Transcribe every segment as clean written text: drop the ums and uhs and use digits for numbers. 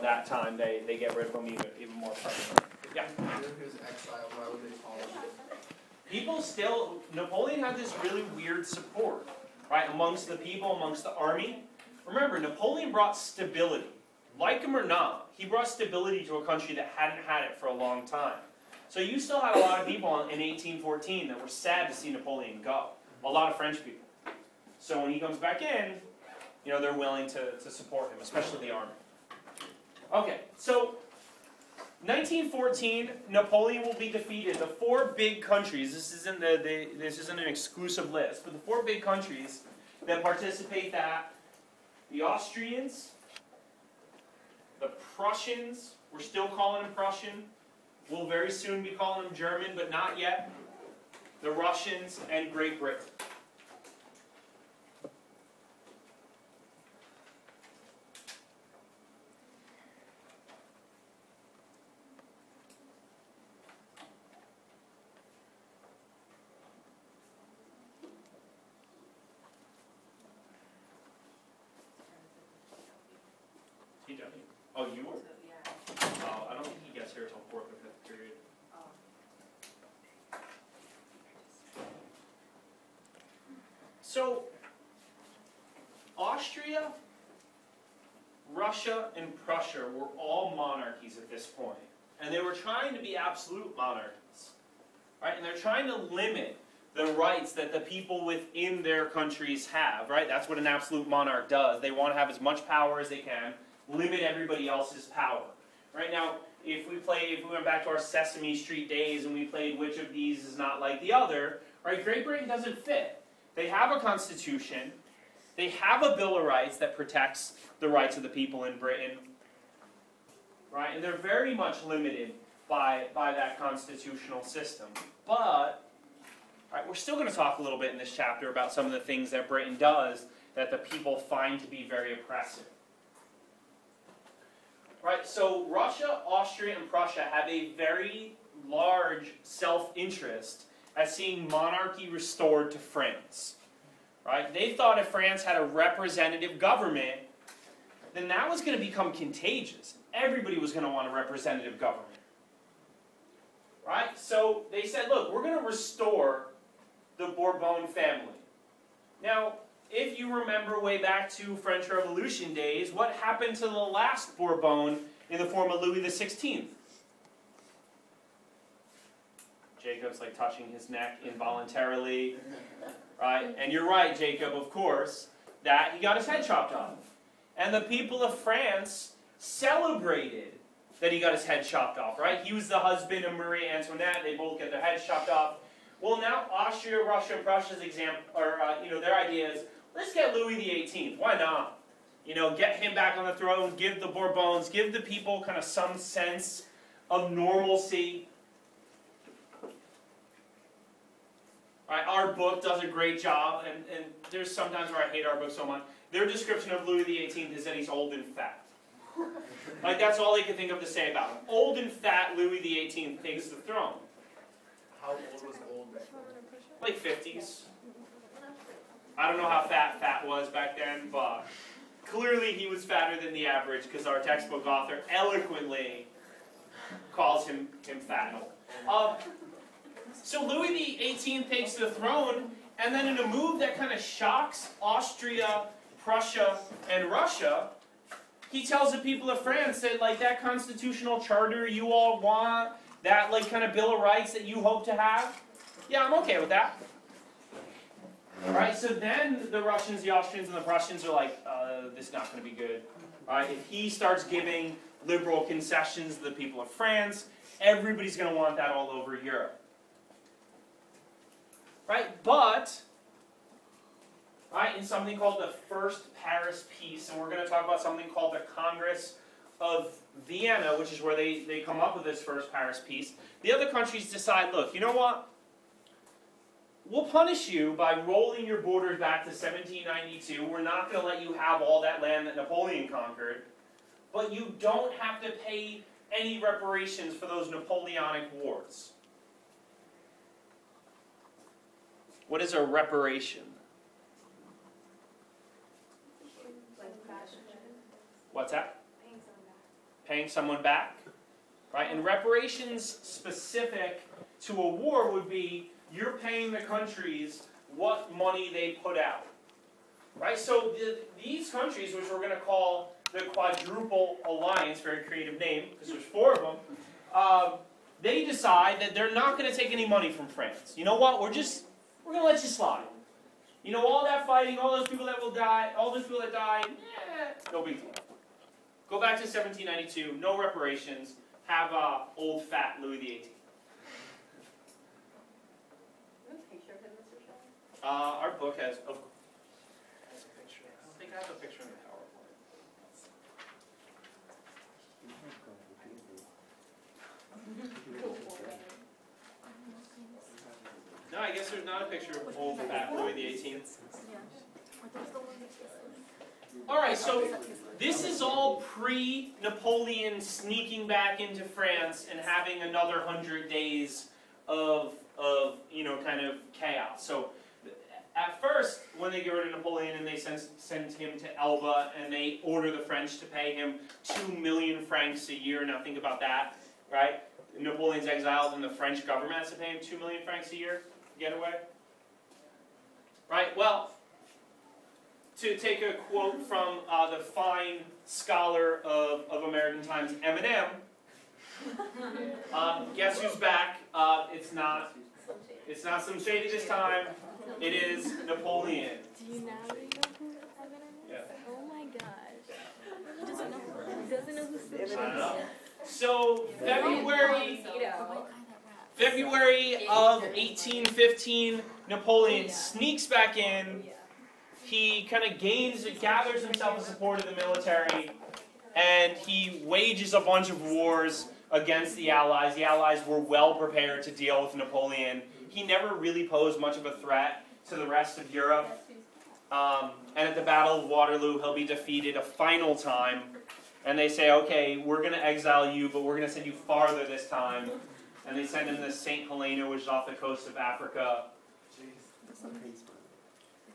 that time they get rid of them even more permanently. Yeah? He was exiled, why would they follow him? People still, Napoleon had this really weird support, right, amongst the people, amongst the army. Remember, Napoleon brought stability. Like him or not, he brought stability to a country that hadn't had it for a long time. So you still had a lot of people in 1814 that were sad to see Napoleon go. A lot of French people. So when he comes back in, they're willing to support him, especially the army. Okay, so 1914, Napoleon will be defeated. The four big countries, this isn't an exclusive list, but the four big countries that participate, that the Austrians, the Prussians, we're still calling them Prussian, we'll very soon be calling them German, but not yet, the Russians, and Great Britain. Oh, you were? Oh, I don't think he gets here until 4th or 5th period. So, Austria, Russia, and Prussia were all monarchies at this point. And they were trying to be absolute monarchies. Right? And they're trying to limit the rights that the people within their countries have. Right? That's what an absolute monarch does. They want to have as much power as they can. Limit everybody else's power. Right now, if we went back to our Sesame Street days and we played which of these is not like the other, right? Great Britain doesn't fit. They have a constitution. They have a Bill of Rights that protects the rights of the people in Britain. Right? And they're very much limited by that constitutional system. But, right, we're still going to talk a little bit in this chapter about some of the things that Britain does that the people find to be very oppressive. Right, so Russia, Austria, and Prussia have a very large self-interest at seeing monarchy restored to France. Right? They thought if France had a representative government, then that was going to become contagious. Everybody was going to want a representative government. Right? So they said, look, we're going to restore the Bourbon family. Now, if you remember way back to French Revolution days, what happened to the last Bourbon in the form of Louis XVI? Jacob's like touching his neck involuntarily, right? And you're right, Jacob, of course, that he got his head chopped off. And the people of France celebrated that he got his head chopped off, right? He was the husband of Marie Antoinette. They both get their heads chopped off. Well, now Austria, Russia, and Prussia's their idea is, let's get Louis XVIII. Why not? Get him back on the throne, give the Bourbons, give the people kind of some sense of normalcy. Right, our book does a great job, and there's sometimes where I hate our book so much. Their description of Louis XVIII is that he's old and fat. Like, that's all they can think of to say about him. Old and fat Louis XVIII takes the throne. How old was old back then? Like 50s. I don't know how fat was back then, but clearly he was fatter than the average because our textbook author eloquently calls him fat. So Louis XVIII takes the throne, and then in a move that kind of shocks Austria, Prussia, and Russia, he tells the people of France that, like, that constitutional charter you all want, that, like, kind of Bill of Rights that you hope to have, yeah, I'm okay with that. Right, so then the Russians, the Austrians, and the Prussians are like, this is not going to be good. Right, if he starts giving liberal concessions to the people of France, everybody's going to want that all over Europe. Right, but, right, in something called the First Paris Peace, and we're going to talk about something called the Congress of Vienna, which is where they come up with this First Paris Peace, the other countries decide, look, you know what? We'll punish you by rolling your borders back to 1792. We're not going to let you have all that land that Napoleon conquered. But you don't have to pay any reparations for those Napoleonic Wars. What is a reparation? What's that? paying someone back, right? And reparations specific to a war would be you're paying the countries what money they put out, right? So these countries, which we're going to call the Quadruple Alliance, very creative name because there's 4 of them, they decide that they're not going to take any money from France. You know what? We're going to let you slide. You know, all that fighting, all those people that will die, all those people that died, no big deal. Go back to 1792, no reparations, have old fat Louis XVIII. Our book has a picture. I don't think I have a picture in the PowerPoint. No, I guess there's not a picture of old fat Louis XVIII. Alright, so this is all pre-Napoleon sneaking back into France and having another 100 days of you know, kind of chaos. So at first, when they get rid of Napoleon and they send him to Elba and they order the French to pay him 2 million francs a year. Now think about that, right? Napoleon's exiled and the French government has to pay him 2 million francs a year to get away. Right? Well, to take a quote from the fine scholar of American Times, Eminem, guess who's back? It's not some shady this time. It is Napoleon. Do you now know who Eminem is? Yeah. Oh my gosh. He doesn't know who I don't know. So February of 1815, Napoleon sneaks back in. He kind of gathers himself a support of the military, and he wages a bunch of wars against the Allies. The Allies were well prepared to deal with Napoleon. He never really posed much of a threat to the rest of Europe. And at the Battle of Waterloo, he'll be defeated a final time. And they say, okay, we're going to exile you, but we're going to send you farther this time. And they send him to St. Helena, which is off the coast of Africa.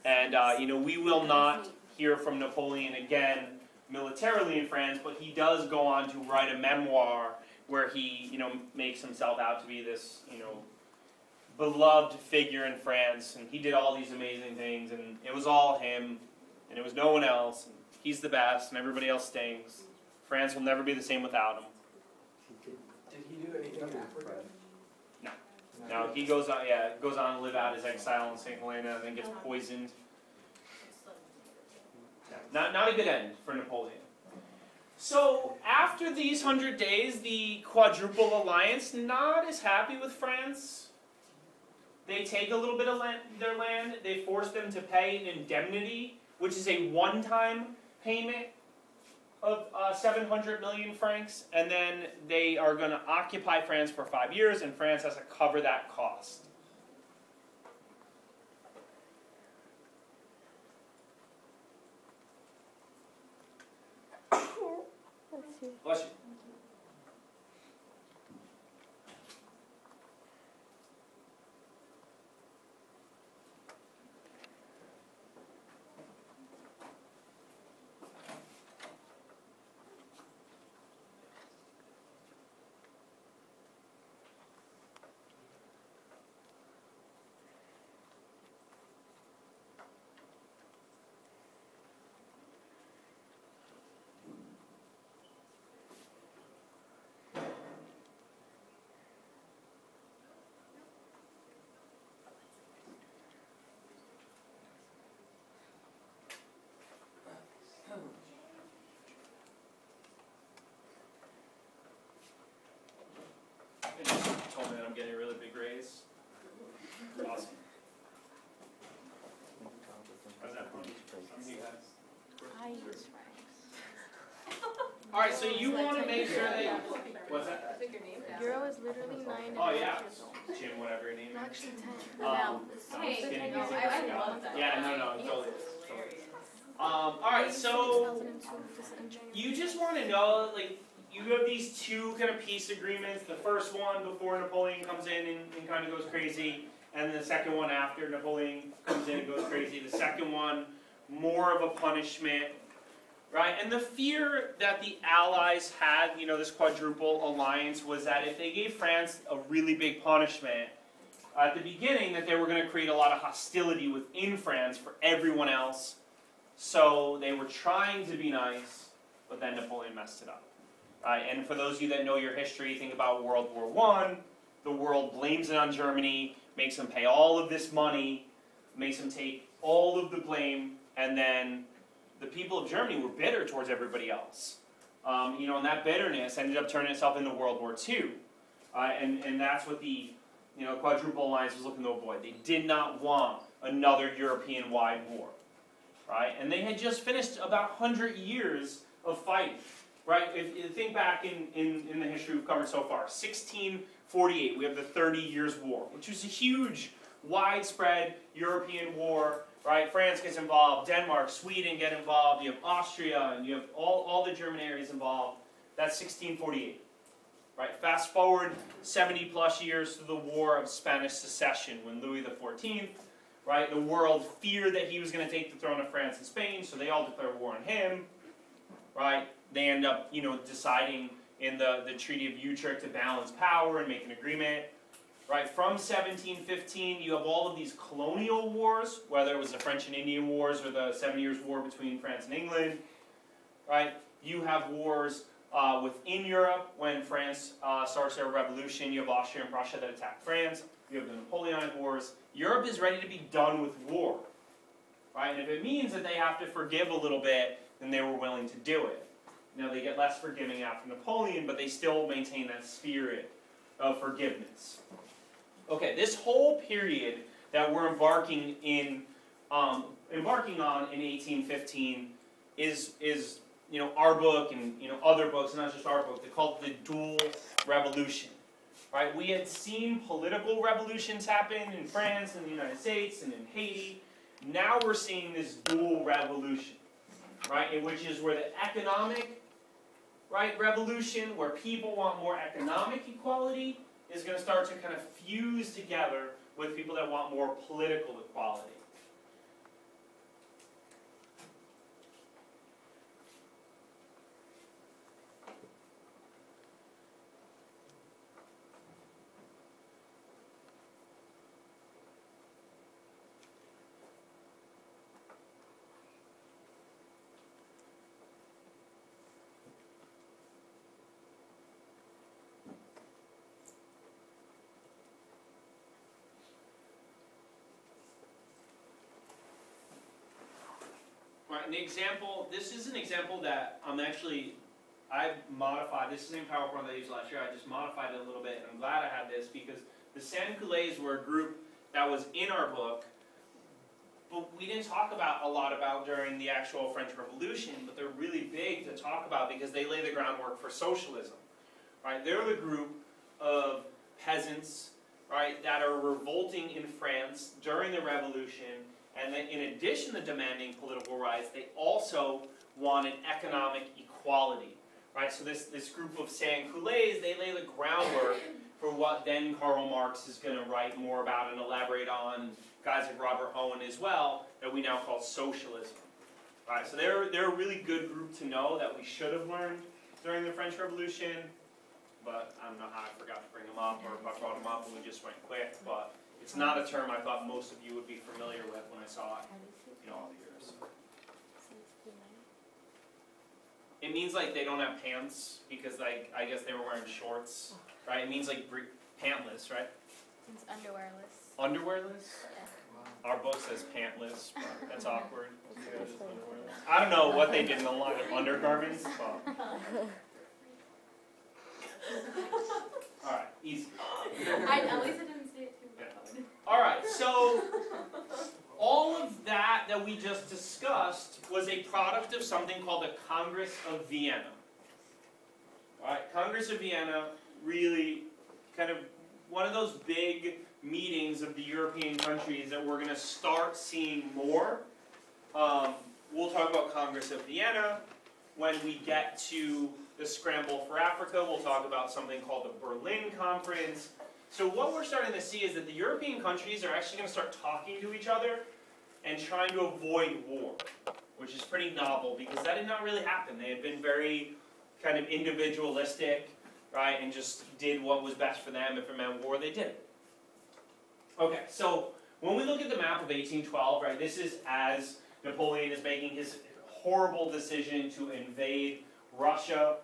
And, you know, we will not hear from Napoleon again militarily in France, but he does go on to write a memoir where he, you know, makes himself out to be this, you know, beloved figure in France, and he did all these amazing things, and it was all him, and it was no one else, and he's the best, and everybody else stinks. France will never be the same without him. Did he do anything in Africa? No. No, he goes on, yeah, goes on to live out his exile in St. Helena, and then gets poisoned. Not a good end for Napoleon. So, after these 100 days, the Quadruple Alliance, not as happy with France. They take a little bit of their land, they force them to pay an indemnity, which is a one-time payment of 700 million francs, and then they are going to occupy France for 5 years, and France has to cover that cost. Bless you. They just told me that I'm getting a really big raise. Awesome. How's that fun? You guys? I use francs. Alright, so you want to make sure that... What's that? Euro is literally 9 Oh yeah. years old. Jim, whatever your name No, is. actually 10. Um, Now, Skinny no, music I guy. love that. Yeah, no, totally. Alright, so you just want to know, like, you have these two kind of peace agreements. The first one before Napoleon comes in and kind of goes crazy, and the second one after Napoleon comes in and goes crazy. The second one, more of a punishment. right? And the fear that the Allies had, you know, this quadruple alliance, was that if they gave France a really big punishment at the beginning, that they were going to create a lot of hostility within France for everyone else. So they were trying to be nice, but then Napoleon messed it up. And for those of you that know your history, think about World War I. The world blames it on Germany, makes them pay all of this money, makes them take all of the blame, and then the people of Germany were bitter towards everybody else. You know, and that bitterness ended up turning itself into World War II. And that's what the Quadruple Alliance was looking to avoid. They did not want another European-wide war. Right? And they had just finished about 100 years of fighting. Right? If you think back in the history we've covered so far, 1648, we have the 30 Years' War, which was a huge, widespread European war. Right? France gets involved, Denmark, Sweden get involved, you have Austria, and you have all the German areas involved. That's 1648. Right? Fast forward 70 plus years to the War of Spanish Succession, when Louis XIV, right, the world feared that he was going to take the throne of France and Spain, so they all declare war on him. Right? They end up, deciding in the Treaty of Utrecht to balance power and make an agreement. Right? From 1715, you have all of these colonial wars, whether it was the French and Indian Wars or the 7 Years' War between France and England. Right? You have wars within Europe when France starts their revolution. You have Austria and Prussia that attack France. You have the Napoleonic Wars. Europe is ready to be done with war. Right? And if it means that they have to forgive a little bit, then they were willing to do it. Now, they get less forgiving after Napoleon, but they still maintain that spirit of forgiveness. Okay, this whole period that we're embarking on in 1815 is our book and other books, not just our book. They call it the Dual Revolution. Right? We had seen political revolutions happen in France and the United States and in Haiti. Now we're seeing this dual revolution, right? Which is where the economic, revolution, where people want more economic equality, is going to start to kind of fuse together with people that want more political equality. Right, and this is an example that I've modified. This is the same PowerPoint that I used last year. I just modified it a little bit, and I'm glad I had this because the Sans-Culottes were a group that was in our book, but we didn't talk a lot about during the actual French Revolution, but they're really big to talk about because they lay the groundwork for socialism. Right? They're the group of peasants, right, that are revolting in France during the Revolution. And then in addition to demanding political rights, they also wanted economic equality. Right? So this group of sans-culottes, they lay the groundwork for what then Karl Marx is going to write more about and elaborate on, guys like Robert Owen as well, that we now call socialism. Right? So they're a really good group to know that we should have learned during the French Revolution, but I don't know how I forgot to bring them up, or if I brought them up and we just went quick, but it's not a term I thought most of you would be familiar with when I saw it, all the years. It means like they don't have pants because I guess they were wearing shorts, right? It means like pantless, right? It's underwearless. Underwearless? Yeah. Our book says pantless, but that's awkward. I don't know what they did in the line of undergarments, but. Alright, easy. At least I didn't say it too loud. Alright, so all of that we just discussed was a product of something called the Congress of Vienna. Alright, Congress of Vienna, really kind of one of those big meetings of the European countries that we're going to start seeing more. We'll talk about Congress of Vienna. When we get to the Scramble for Africa, we'll talk about something called the Berlin Conference. So what we're starting to see is that the European countries are actually going to start talking to each other and trying to avoid war. which is pretty novel because that did not really happen. They had been very kind of individualistic, right, and just did what was best for them. If it meant war, they did it. Okay, so when we look at the map of 1812, right, this is as Napoleon is making his horrible decision to invade Russia.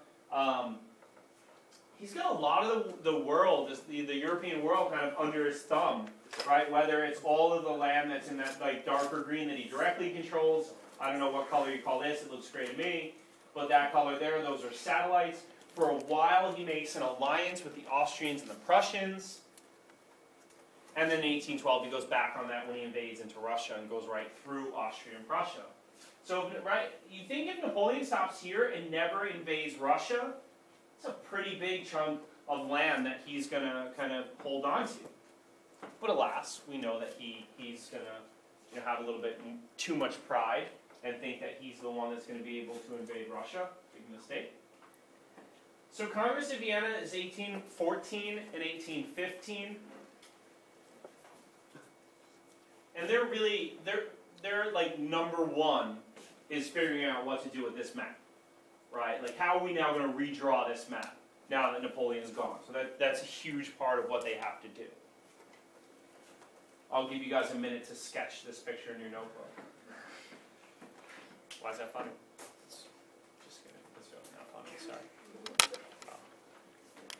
He's got a lot of the world, the European world, kind of under his thumb, right? Whether it's all of the land that's in that like darker green that he directly controls. I don't know what color you call this. It looks gray to me. But that color there, those are satellites. For a while, he makes an alliance with the Austrians and the Prussians. And then in 1812, he goes back on that when he invades into Russia and goes right through Austria and Prussia. So, right, you think if Napoleon stops here and never invades Russia, it's a pretty big chunk of land that he's going to kind of hold on to. But alas, we know that he's going to have a little bit too much pride and think that he's the one that's going to be able to invade Russia. Big mistake. So Congress of Vienna is 1814 and 1815. And they're like number one is figuring out what to do with this map. Right? Like, how are we now going to redraw this map now that Napoleon's gone? So that's a huge part of what they have to do. I'll give you guys a minute to sketch this picture in your notebook. Why is that funny? Just kidding. It's really not funny. Sorry. Oh.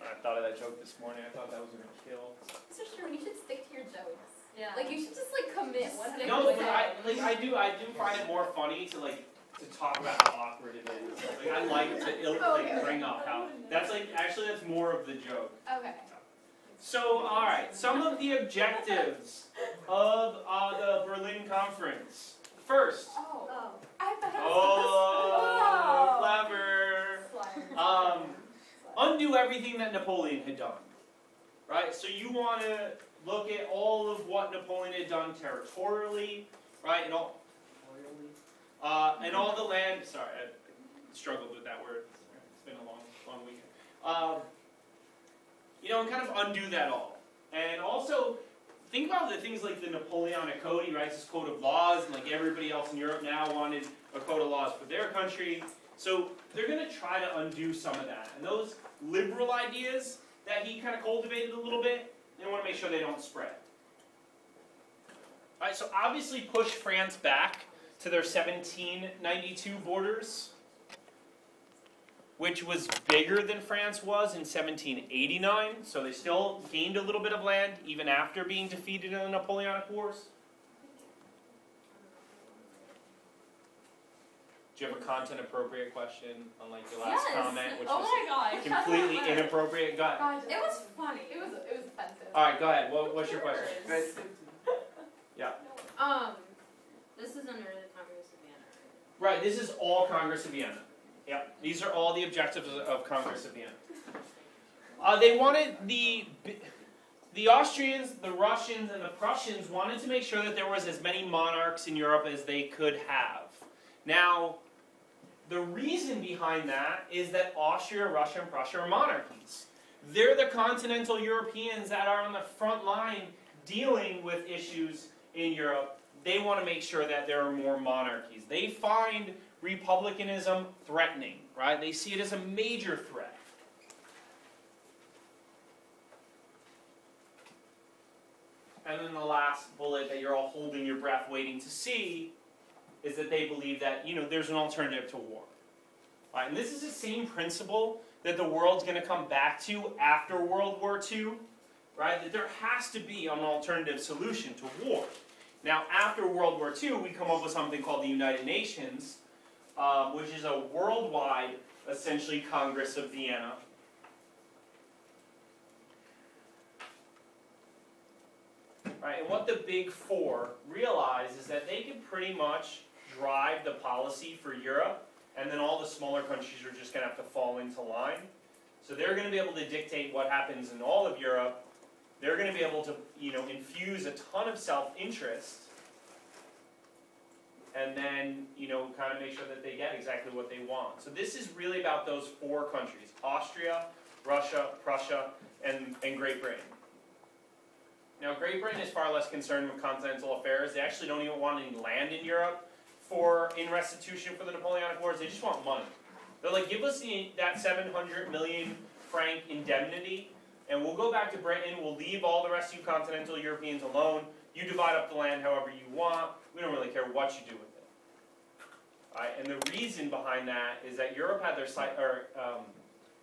I thought of that joke this morning. I thought that was going to kill. So sure, you should stick to your jokes. Yeah. Like, you should just like commit. No, but I do find it more funny to talk about how awkward it is. Like, I like to bring up how that's more of the joke. Okay. So, all right, some of the objectives of the Berlin Conference. First. Clever. Undo everything that Napoleon had done. Right. So you want to look at all of what Napoleon had done territorially, right, and all the land. Sorry, I struggled with that word. It's been a long weekend. And kind of undo that all. And also, think about the things like the Napoleonic Code. He writes his code of laws, and like everybody else in Europe now wanted a code of laws for their country. So they're going to try to undo some of that. And those liberal ideas that he kind of cultivated a little bit, they want to make sure they don't spread. All right, so obviously push France back to their 1792 borders, which was bigger than France was in 1789. So they still gained a little bit of land even after being defeated in the Napoleonic Wars. Do you have a content-appropriate question, unlike your last comment, which was completely inappropriate? Go ahead. It was funny. It was offensive. All right, go ahead. What's your question? Yeah. This is under the Congress of Vienna. Right. This is all Congress of Vienna. Yep. These are all the objectives of Congress of Vienna. They wanted the Austrians, the Russians, and the Prussians wanted to make sure that there was as many monarchs in Europe as they could have. Now, the reason behind that is that Austria, Russia, and Prussia are monarchies. They're the continental Europeans that are on the front line dealing with issues in Europe. They want to make sure that there are more monarchies. They find republicanism threatening, right? They see it as a major threat. And then the last bullet that you're all holding your breath waiting to see is that they believe that, there's an alternative to war. Right? And this is the same principle that the world's going to come back to after World War II, right? That there has to be an alternative solution to war. Now, after World War II, we come up with something called the United Nations, which is a worldwide, essentially, Congress of Vienna. Right? And what the Big Four realize is that they can pretty much drive the policy for Europe, and then all the smaller countries are just going to have to fall into line. So they're going to be able to dictate what happens in all of Europe. They're going to be able to, infuse a ton of self-interest, and then, kind of make sure that they get exactly what they want. So this is really about those four countries: Austria, Russia, Prussia, and Great Britain. Now, Great Britain is far less concerned with continental affairs. They actually don't even want any land in Europe in restitution for the Napoleonic Wars? They just want money. They're like, give us that 700 million franc indemnity, and we'll go back to Britain, we'll leave all the rest of you continental Europeans alone, you divide up the land however you want, we don't really care what you do with it. Alright, and the reason behind that is that Europe had their sight,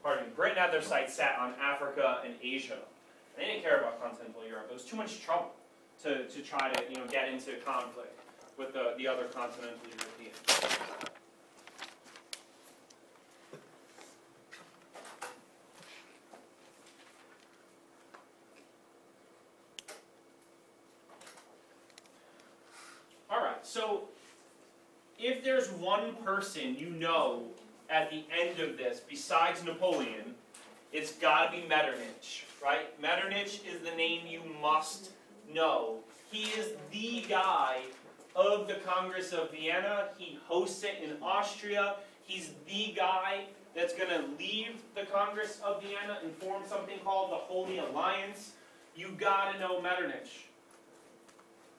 Britain had their sights set on Africa and Asia. They didn't care about continental Europe. It was too much trouble to try to get into conflict with the other continental Europeans. Alright, so if there's one person you know at the end of this, besides Napoleon, it's got to be Metternich, right? Metternich is the name you must know. He is the guy of the Congress of Vienna. He hosts it in Austria. He's the guy that's going to leave the Congress of Vienna and form something called the Holy Alliance. You got to know Metternich.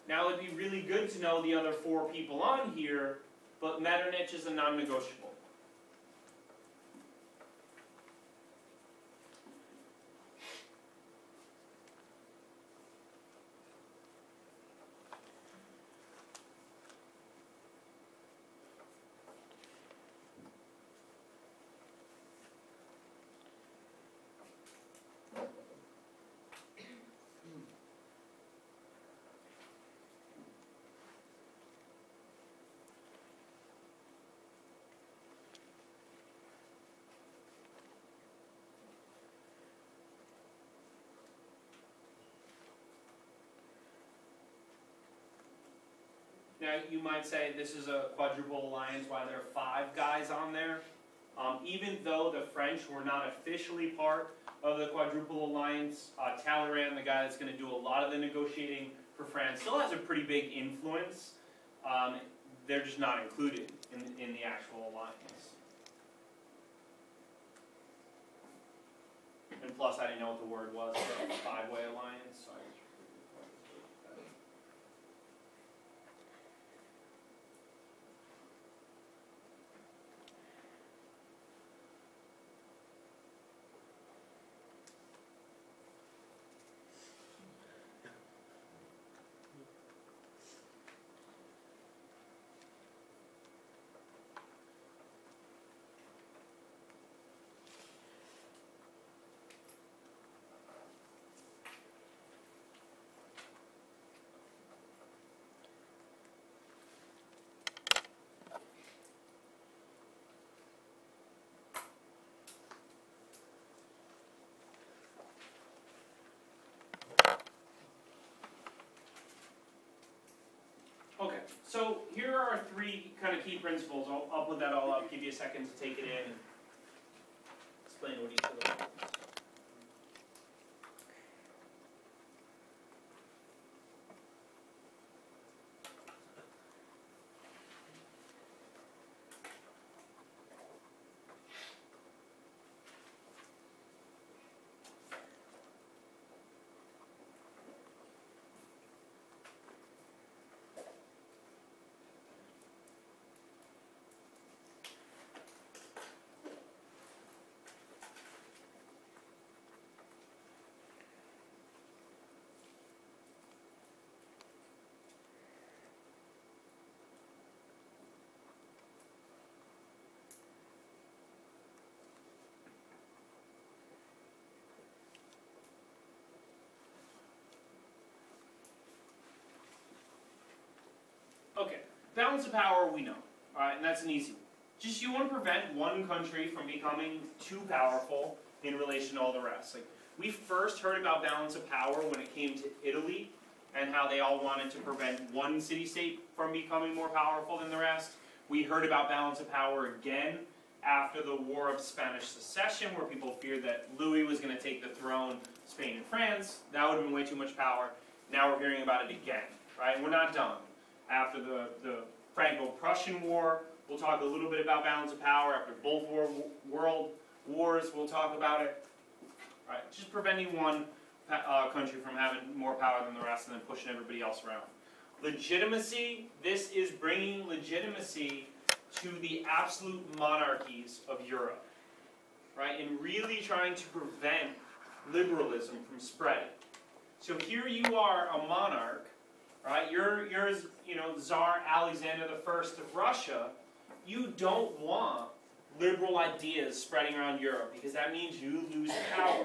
Now, it'd be really good to know the other 4 people on here, but Metternich is a non-negotiable. Now, you might say this is a quadruple alliance, why there are 5 guys on there. Even though the French were not officially part of the quadruple alliance, Talleyrand, the guy that's going to do a lot of the negotiating for France, still has a pretty big influence. They're just not included in the actual alliance. And plus, I didn't know what the word was for a 5-way alliance, so I just Okay, so here are 3 kind of key principles. I'll put that all up, give you a second to take it in and explain what each of them is. Okay, balance of power we know, alright, and that's an easy one. Just you want to prevent one country from becoming too powerful in relation to all the rest. Like, we first heard about balance of power when it came to Italy and how they all wanted to prevent one city-state from becoming more powerful than the rest. We heard about balance of power again after the War of Spanish Succession, where people feared that Louis was going to take the throne, Spain and France. That would have been way too much power. Now we're hearing about it again, right? And we're not done. After the Franco-Prussian War, we'll talk a little bit about balance of power. After both world wars, we'll talk about it. Right, just preventing one country from having more power than the rest and then pushing everybody else around. legitimacy, this is bringing legitimacy to the absolute monarchies of Europe, right? And really trying to prevent liberalism from spreading. So here you are, a monarch, right? You're Tsar Alexander I of Russia. You don't want liberal ideas spreading around Europe because that means you lose power.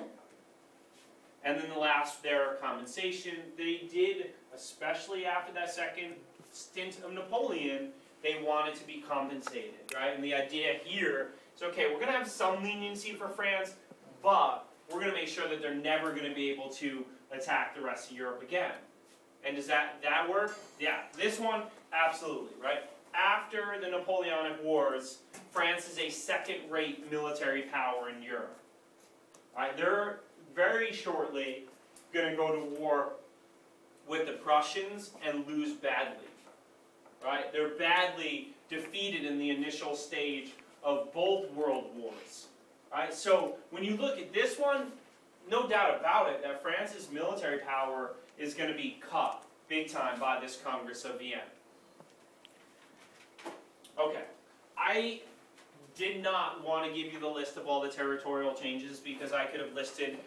And then the last, their compensation. They did, especially after that second stint of Napoleon, they wanted to be compensated, right? And the idea here is, okay, we're going to have some leniency for France, but we're going to make sure that they're never going to be able to attack the rest of Europe again. And does that work? Yeah, this one, absolutely, right? After the Napoleonic Wars, France is a second-rate military power in Europe. Right? They're very shortly going to go to war with the Prussians and lose badly. Right? They're badly defeated in the initial stage of both world wars. Right? So when you look at this one, no doubt about it that France's military power is going to be cut big time by this Congress of Vienna. Okay, I did not want to give you the list of all the territorial changes because I could have listed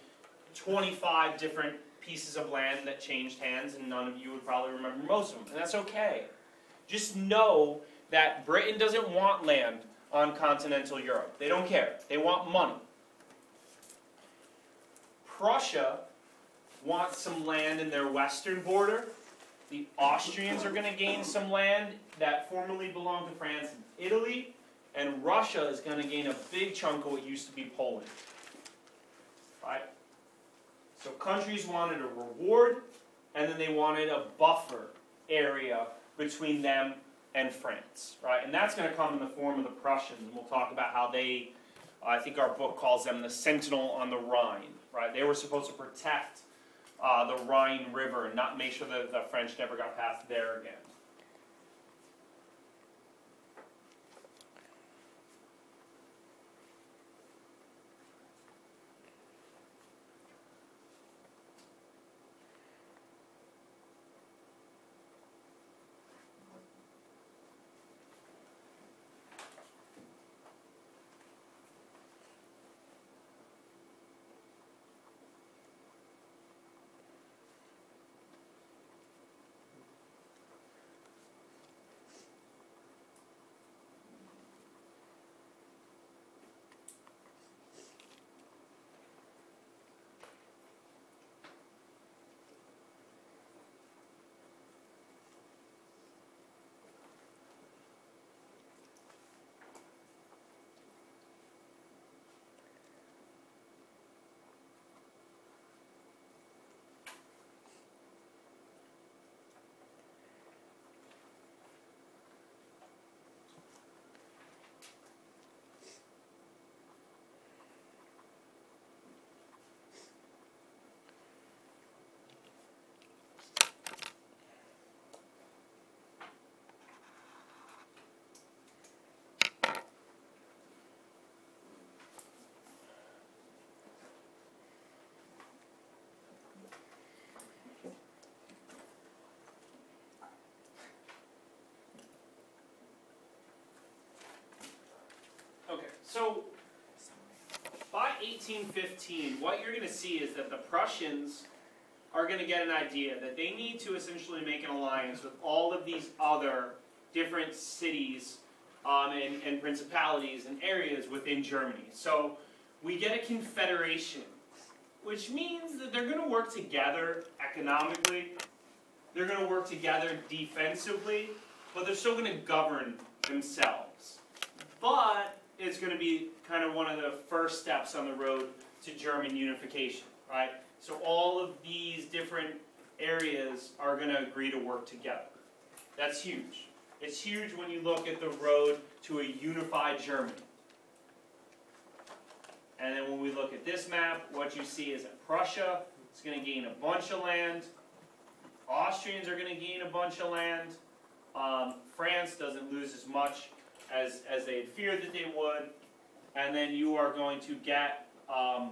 25 different pieces of land that changed hands and none of you would probably remember most of them, and that's okay. Just know that Britain doesn't want land on continental Europe. They don't care. They want money. Prussia wants some land in their western border. The Austrians are going to gain some land that formerly belonged to France and Italy. And Russia is going to gain a big chunk of what used to be Poland. Right? So countries wanted a reward, and then they wanted a buffer area between them and France. Right? And that's going to come in the form of the Prussians. And we'll talk about how they, I think our book calls them the Sentinel on the Rhine. Right? They were supposed to protect the Rhine River and not make sure that the French never got past there again. Okay, so by 1815, what you're going to see is that the Prussians are going to get an idea that they need to essentially make an alliance with all of these other different cities and principalities and areas within Germany. So we get a confederation, which means that they're going to work together economically, they're going to work together defensively, but they're still going to govern themselves. But it's going to be kind of one of the first steps on the road to German unification, right? So all of these different areas are going to agree to work together. That's huge. It's huge when you look at the road to a unified Germany. And then when we look at this map, what you see is that Prussia is going to gain a bunch of land. Austrians are going to gain a bunch of land. France doesn't lose as much as they had feared that they would. And then you are going to get, the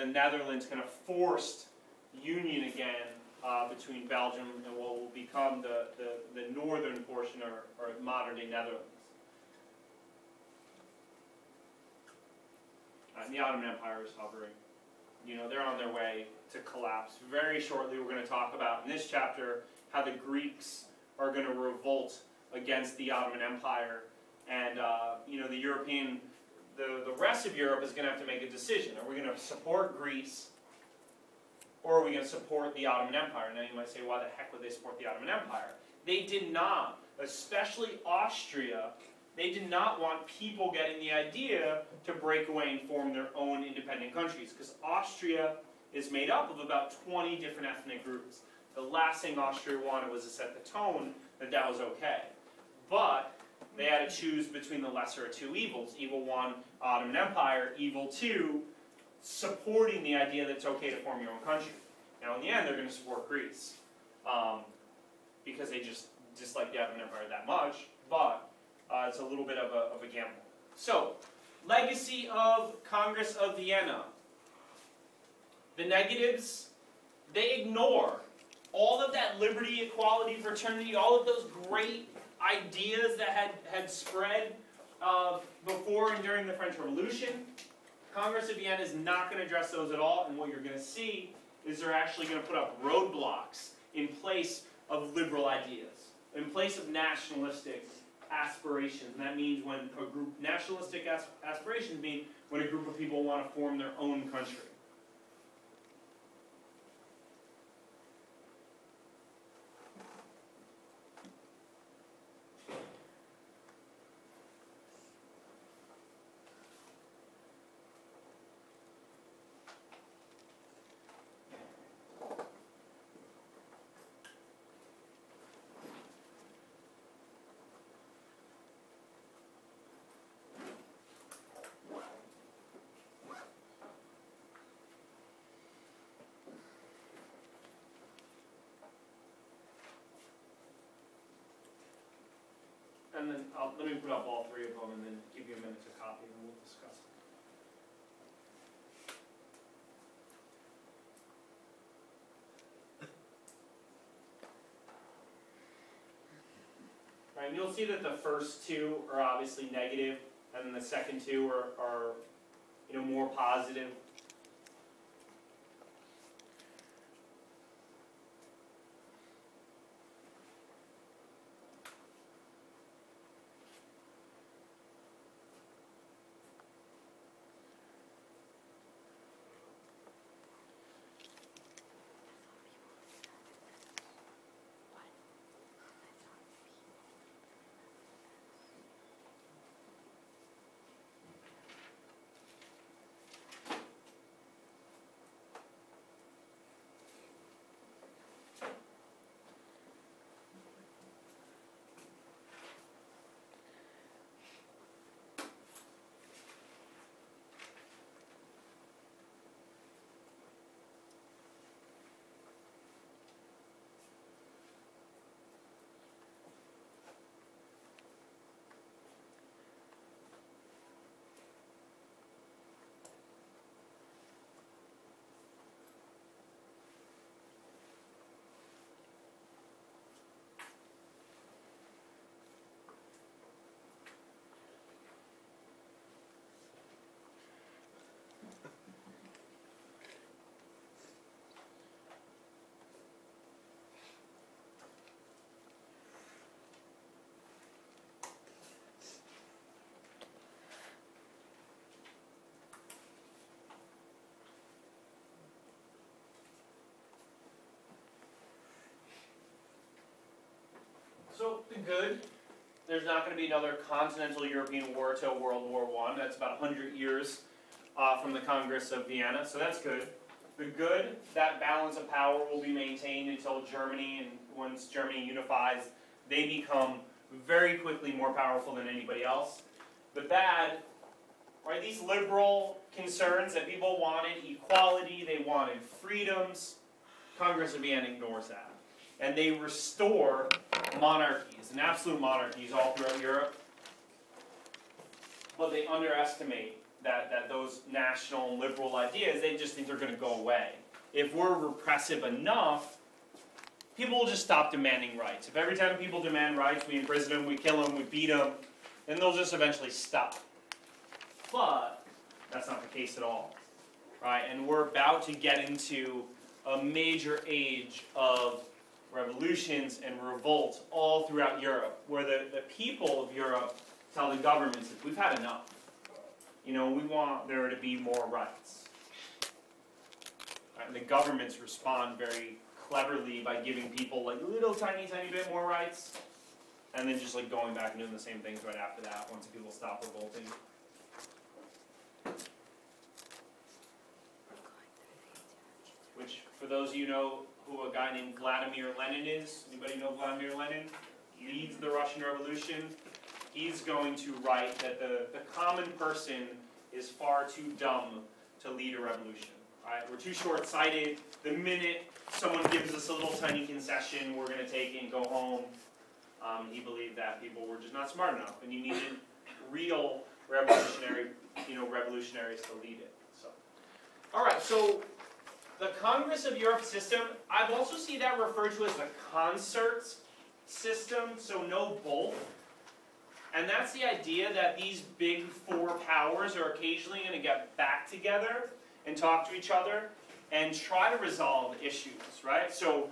Netherlands kind of forced union again between Belgium and what will become the northern portion or modern-day Netherlands. And the Ottoman Empire is hovering. You know, they're on their way to collapse. Very shortly, we're going to talk about in this chapter how the Greeks are going to revolt against the Ottoman Empire, and you know, the rest of Europe is going to have to make a decision. Are we going to support Greece, or are we going to support the Ottoman Empire? Now you might say, why the heck would they support the Ottoman Empire? They did not, especially Austria. They did not want people getting the idea to break away and form their own independent countries, because Austria is made up of about 20 different ethnic groups. The last thing Austria wanted was to set the tone that that was okay. But they had to choose between the lesser of two evils. Evil one, Ottoman Empire. Evil two, supporting the idea that it's okay to form your own country. Now in the end, they're going to support Greece, because they just dislike the Ottoman Empire that much, but it's a little bit of a gamble. So, legacy of Congress of Vienna. The negatives, they ignore all of that liberty, equality, fraternity, all of those great ideas that had spread before and during the French Revolution. Congress of Vienna is not going to address those at all, and what you're going to see is they're actually going to put up roadblocks in place of liberal ideas, in place of nationalistic aspirations. And that means when a group, nationalistic aspirations mean when a group of people want to form their own country. And then let me put up all three of them and then give you a minute to copy and we'll discuss it. Right, and you'll see that the first two are obviously negative, and then the second two are you know, more positive. So, the good, there's not going to be another continental European war till World War I. That's about 100 years from the Congress of Vienna, so that's good. The good, that balance of power will be maintained until Germany, and once Germany unifies, they become very quickly more powerful than anybody else. The bad, right, these liberal concerns that people wanted, equality, they wanted freedoms, Congress of Vienna ignores that. And they restore monarchies, and absolute monarchies all throughout Europe. But they underestimate that those national liberal ideas, they just think they're going to go away. If we're repressive enough, people will just stop demanding rights. If every time people demand rights, we imprison them, we kill them, we beat them, then they'll just eventually stop. But that's not the case at all, right? And we're about to get into a major age of revolutions and revolts all throughout Europe, where the people of Europe tell the governments that we've had enough. You know, we want there to be more rights. Right? And the governments respond very cleverly by giving people like a little tiny bit more rights, and then just like going back and doing the same things right after that once people stop revolting. Which, for those of you who know who a guy named Vladimir Lenin is, anybody know Vladimir Lenin? Leads the Russian Revolution. He's going to write that the common person is far too dumb to lead a revolution. Right? We're too short-sighted. The minute someone gives us a little tiny concession, we're going to take it and go home. He believed that people were just not smart enough, and you needed real revolutionaries to lead it. So, all right. So, the Congress of Europe system, I've also seen that referred to as the concert system. So no both. And that's the idea that these big four powers are occasionally going to get back together and talk to each other and try to resolve issues, right? So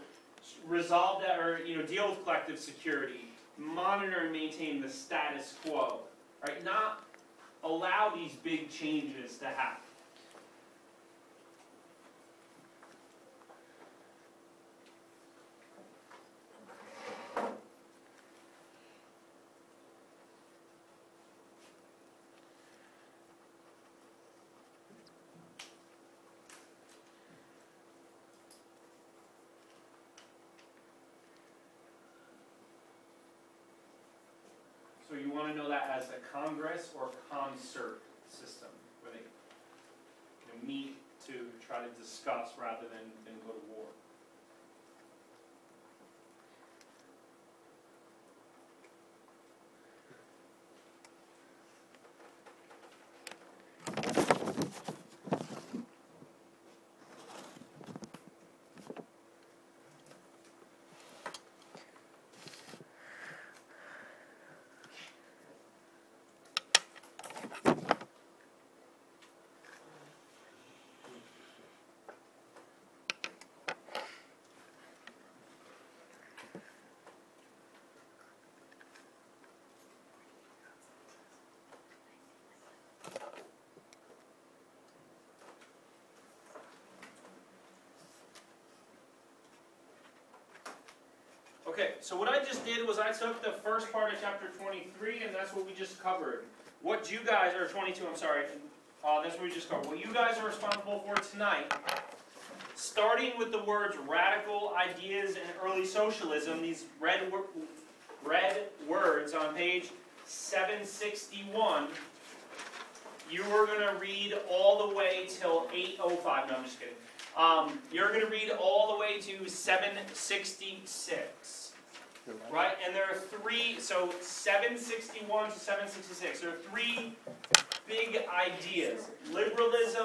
resolve that, or deal with collective security, monitor and maintain the status quo, right? Not allow these big changes to happen. So you want to know that as the Congress or concert system, where they meet to try to discuss rather than go to war. Okay, so what I just did was I took the first part of chapter 23, and that's what we just covered. What you guys, or 22, I'm sorry, that's what we just covered. What you guys are responsible for tonight, starting with the words radical ideas and early socialism, these red words on page 761, you are going to read all the way till 8:05. No, I'm just kidding. You're going to read all the way to 766. Right? And there are three, so 761 to 766, there are three big ideas. Liberalism,